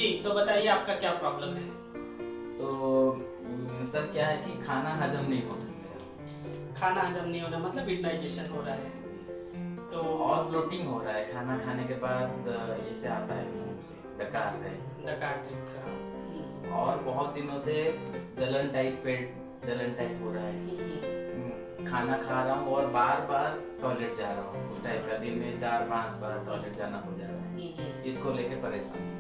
जी, तो बताइए आपका क्या प्रॉब्लम है? तो सर क्या है कि खाना हजम नहीं होता मेरा। खाना हजम नहीं होना मतलब इंडाइजेशन हो रहा है। तो और ब्लोटिंग हो रहा है, खाना खाने के बाद ऐसे आता है मुंह से डकार है। डकार टाइप का। और बहुत दिनों से जलन टाइप, पेट जलन टाइप हो रहा है। खाना खा रहा हूँ और बार बार टॉयलेट जा रहा हूँ, उस टाइप का दिन में 4-5 बार टॉयलेट जाना हो जा रहा है। इसको लेके परेशान हूँ।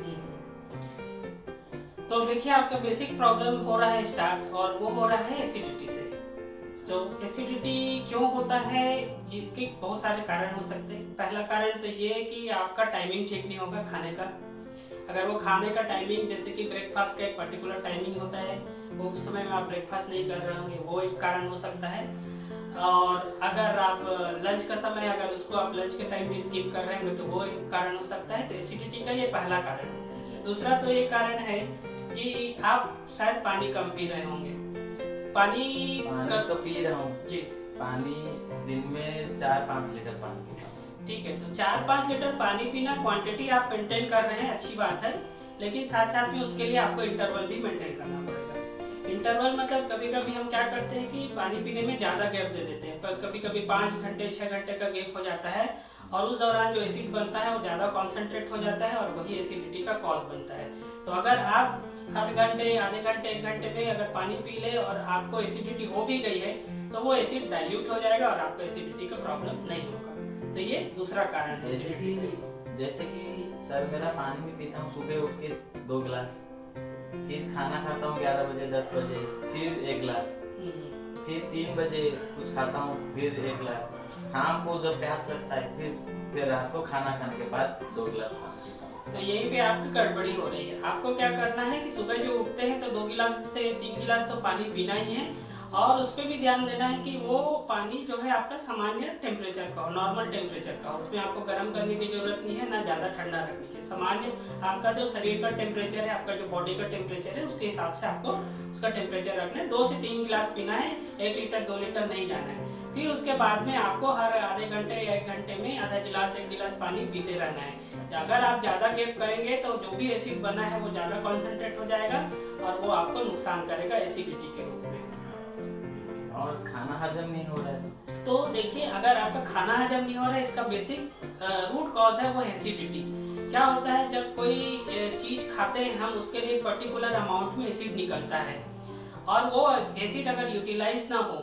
तो देखिए आपका बेसिक प्रॉब्लम हो रहा है स्टार्ट, और वो हो रहा है एसिडिटी से। तो एसिडिटी क्यों होता है, इसके बहुत सारे कारण हो सकते हैं। पहला कारण तो ये है कि आपका टाइमिंग ठीक नहीं होगा खाने का। अगर वो खाने का टाइमिंग, जैसे कि ब्रेकफास्ट का एक पर्टिकुलर टाइमिंग होता है, वो उस समय में आप ब्रेकफास्ट नहीं कर रहे होंगे, वो एक कारण हो सकता है। और अगर आप लंच का समय, अगर उसको आप लंच के टाइम में स्किप कर रहे होंगे, तो वो एक कारण हो सकता है। तो एसिडिटी का ये पहला कारण है। दूसरा तो ये कारण है कि आप शायद पानी कम पी रहे होंगे। पानी तो पी रहा हूँ जी। पानी दिन में 4-5 लीटर पानी पीता हूँ। ठीक है, तो 4-5 लीटर पानी पीना, क्वांटिटी आप मेंटेन कर रहे हैं, अच्छी बात है। लेकिन साथ साथ में उसके लिए आपको इंटरवल भी मेंटेन करना पड़ेगा। इंटरवल मतलब कभी कभी हम क्या करते हैं कि पानी पीने में ज्यादा गैप दे देते हैं, पर कभी कभी 5 घंटे 6 घंटे का गैप हो जाता है, और उस दौरान जो एसिड बनता है वो ज्यादा कॉन्सेंट्रेट हो जाता है, और वही एसिडिटी का कॉज बनता है। तो अगर आप हर घंटे, आधे घंटे, 1 घंटे में अगर पानी पी ले और आपको एसिडिटी हो भी गई है, तो वो एसिड डाइल्यूट हो जाएगा और आपको एसिडिटी का प्रॉब्लम नहीं होगा। तो ये दूसरा कारण है। जैसे कि सर मेरा पानी भी पीता हूँ सुबह उठ के 2 गिलास, फिर खाना खाता हूँ 11 बजे 10 बजे, फिर 1 गिलास, फिर 3 बजे कुछ खाता हूँ, फिर 1 गिलास, शाम को जब प्यास लगता है फिर रात को खाना खाने के बाद 2 गिलास पानी पीता हूँ। तो यहीं पे आपकी गड़बड़ी हो रही है। आपको क्या करना है कि सुबह जो उठते हैं तो 2 गिलास से 3 गिलास तो पानी पीना ही है, और उस पर भी ध्यान देना है कि वो पानी जो है आपका सामान्य टेम्परेचर का हो, नॉर्मल टेम्परेचर का हो। उसमें आपको गर्म करने की जरूरत नहीं है, ना ज्यादा ठंडा रखने की। सामान्य आपका जो शरीर का टेम्परेचर है, आपका जो बॉडी का टेम्परेचर है, उसके हिसाब से आपको उसका टेम्परेचर रखना है। 2 से 3 गिलास पीना है, 1 लीटर 2 लीटर नहीं जाना है। फिर उसके बाद में आपको हर आधे घंटे या 1 घंटे में आधा गिलास 1 गिलास पानी पीते रहना है। अगर आप ज्यादा गैप करेंगे तो जो भी एसिड बना है वो ज्यादा कॉन्सेंट्रेट हो जाएगा, और वो आपको नुकसान करेगा एसिडिटी के रूप में। और खाना हजम नहीं हो रहा है। तो देखिए, अगर आपका खाना हजम नहीं हो रहा है, इसका बेसिक रूट कॉज है वो एसिडिटी। क्या होता है, जब कोई चीज खाते हैं हम, उसके लिए पर्टिकुलर अमाउंट में एसिड निकलता है, और वो एसिड अगर यूटिलाइज ना हो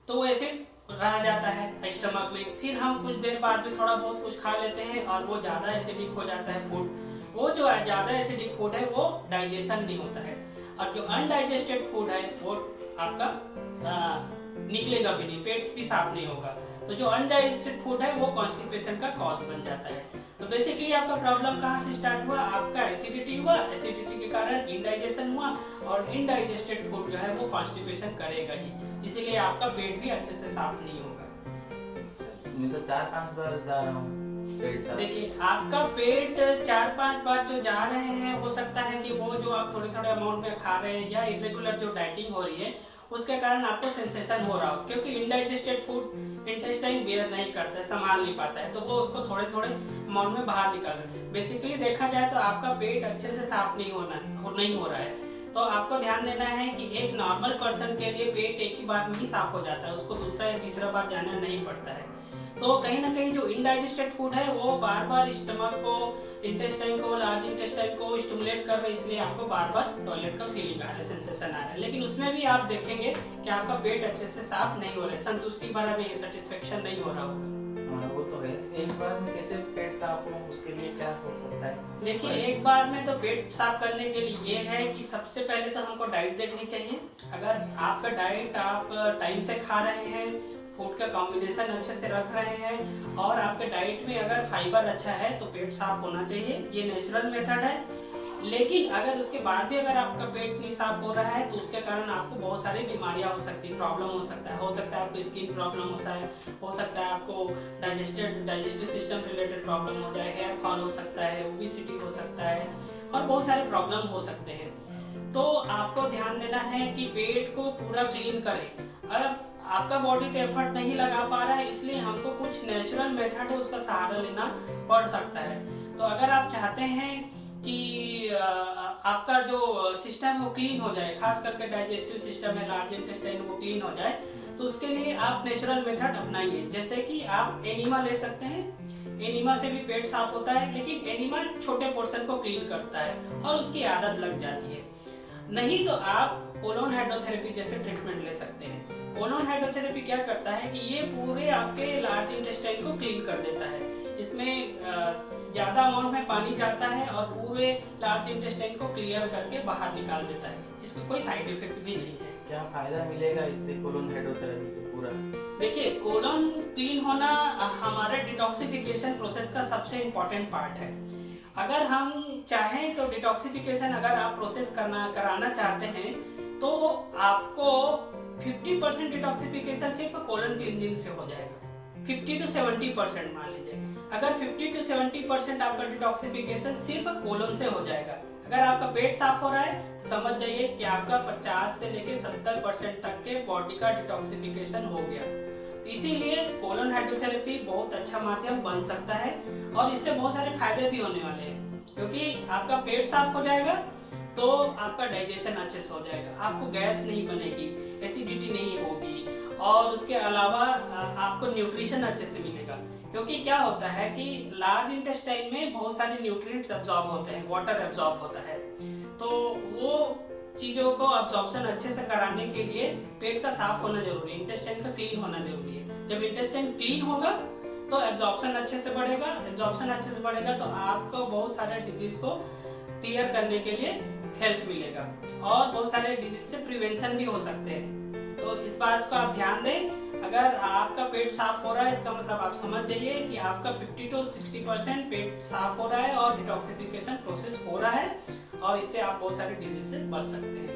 तो वो एसिड रह जाता है स्टमक में। फिर हम कुछ देर बाद भी थोड़ा बहुत कुछ खा लेते हैं और वो ज्यादा एसिडिक हो जाता है फूड। वो जो ज्यादा एसिडिक फूड है वो डाइजेशन नहीं होता है, और जो अनडाइजेस्टेड फूड है वो आपका निकलेगा भी नहीं, पेट भी साफ नहीं होगा। तो जो अनडाइजेस्टेड फूड है वो कॉन्स्टिपेशन का कॉज बन जाता है। तो बेसिकली आपका प्रॉब्लम कहाँ से स्टार्ट हुआ, आपका एसिडिटी हुआ, एसिडिटी के कारण इंडाइजेशन हुआ, और इनडाइजेस्टेड फूड जो है वो कॉन्स्टिपेशन करेगा ही, इसीलिए आपका पेट भी अच्छे से साफ नहीं होगा। मैं तो 4-5 बार जा रहा हूँ पेट साफ। देखिए, आपका पेट 4-5 बार जो जा रहे हैं, हो सकता है कि वो जो आप थोड़े थोड़े अमाउंट में खा रहे हैं, या इरेगुलर जो डाइटिंग हो रही है उसके कारण आपको सेंसेशन हो रहा हो, क्योंकि इनडाइजेस्टेड फूड इंटेस्टाइन बेयर नहीं करता है, संभाल नहीं पाता है, तो वो उसको थोड़े थोड़े अमाउंट में बाहर निकाल रहा है। बेसिकली देखा जाए तो आपका पेट अच्छे से साफ नहीं हो रहा है। तो आपको ध्यान देना है कि एक नॉर्मल पर्सन के लिए पेट एक ही बार में ही साफ हो जाता है, उसको दूसरा या तीसरा बार जाना नहीं पड़ता है। तो कहीं ना कहीं जो इनडाइजेस्टेड फूड है वो बार बार स्टमक को, इंटेस्टाइन को, लार्ज इंटेस्टाइन को स्टिमुलेट कर रहे, इसलिए आपको बार बार टॉयलेट का फीलिंग आ रहा है, सेंसेशन आ रहा है। लेकिन उसमें भी आप देखेंगे कि आपका पेट अच्छे से साफ नहीं हो रहा है, संतुष्टि भरा नहीं, सेटिस्फेक्शन नहीं हो रहा होगा। वो तो है। एक बार में कैसे पेट साफ हो, उसके लिए क्या हो सकता है? देखिए, एक बार में तो पेट साफ करने के लिए ये है कि सबसे पहले तो हमको डाइट देखनी चाहिए। अगर आपका डाइट आप टाइम से खा रहे हैं, फूड का कॉम्बिनेशन अच्छे से रख रहे हैं, और आपके डाइट में अगर फाइबर अच्छा है, तो पेट साफ होना चाहिए। ये नेचुरल मेथड है। लेकिन अगर उसके बाद भी अगर आपका पेट नहीं साफ हो रहा है, तो उसके कारण आपको बहुत सारी बीमारियां हो सकती है, प्रॉब्लम हो सकता है आपको स्किन प्रॉब्लम हो सकता है आपको डाइजेस्टिव सिस्टम रिलेटेड प्रॉब्लम हो जाए, हेयर फॉल हो सकता है, ओबेसिटी हो सकता है, और बहुत सारे प्रॉब्लम हो सकते हैं। तो आपको ध्यान देना है कि पेट को पूरा क्लीन करें। अब आपका बॉडी तो एफर्ट नहीं लगा पा रहा है, इसलिए हमको कुछ नेचुरल मेथड है उसका सहारा लेना पड़ सकता है। तो अगर आप चाहते हैं कि आपका जो सिस्टम है वो क्लीन हो जाए, खास करके डाइजेस्टिव सिस्टम है, लार्ज इंटेस्टाइन वो क्लीन हो जाए, तो उसके लिए आप नेचुरल मेथड अपनाइए। जैसे कि आप एनिमा ले सकते हैं, एनिमा से भी पेट साफ होता है, लेकिन एनिमा छोटे पोर्शन को क्लीन करता है और उसकी आदत लग जाती है। नहीं तो आप कोलोन हाइड्रोथेरेपी जैसे ट्रीटमेंट ले सकते हैं। कोलोन हाइड्रोथेरेपी क्या करता है कि ये पूरे आपके लार्ज इंटेस्टाइन को क्लीन कर देता है। इसमें ज्यादा अमाउंट में पानी जाता है और पूरे लार्ज इंटेस्टाइन को क्लियर करके बाहर निकाल देता है। इसका कोई साइड इफेक्ट भी नहीं है। क्या फायदा मिलेगा इससे कोलोन हाइड्रोथेरेपी से पूरा? देखिए, कोलोन क्लीन होना हमारे डिटॉक्सिफिकेशन प्रोसेस का सबसे इम्पोर्टेंट पार्ट है। अगर हम चाहें तो डिटॉक्सिफिकेशन अगर आप प्रोसेस कराना चाहते हैं तो आपको 50% डिटॉक्सिफिकेशन सिर्फ कोलन क्लींजिंग से हो जाएगा। 50 to 70% मान लीजिए। अगर 50 to 70% आपका डिटॉक्सिफिकेशन सिर्फ कोलन से हो जाएगा। अगर आपका पेट साफ हो रहा है समझ जाइए कि आपका 50 से लेके 70% तक के बॉडी का डिटॉक्सिफिकेशन हो गया। इसीलिए कोलोन हाइड्रोथेरेपी बहुत अच्छा माध्यम बन सकता है और इससे बहुत सारे फायदे भी होने वाले हैं, क्योंकि आपका पेट साफ हो जाएगा तो आपका डाइजेशन अच्छे से हो जाएगा, आपको गैस नहीं बनेगी, एसिडिटी नहीं होगी और उसके अलावा आपको न्यूट्रिशन अच्छे से मिलेगा। क्योंकि क्या होता है कि लार्ज इंटेस्टाइन में बहुत सारे न्यूट्रिएंट्स अब्सॉर्ब होते हैं, वाटर अब्सॉर्ब होता है, तो वो चीजों को अब्सॉर्प्शन अच्छे से कराने के लिए पेट का साफ होना जरूरी है, इंटेस्टाइन का क्लीन होना जरूरी है। जब इंटेस्टाइन क्लीन होगा तो एब्जॉर्प्शन अच्छे से बढ़ेगा, एब्जॉर्प्शन अच्छे से बढ़ेगा तो आपको बहुत सारे डिजीज को क्लियर करने के लिए हेल्प मिलेगा और बहुत सारे डिजीज से प्रिवेंशन भी हो सकते हैं। तो इस बात को आप ध्यान दें। अगर आपका पेट साफ हो रहा है इसका मतलब आप समझ जाइए कि आपका 50 to 60% पेट साफ हो रहा है और डिटॉक्सिफिकेशन प्रोसेस हो रहा है और इससे आप बहुत सारे डिजीज से बच सकते हैं।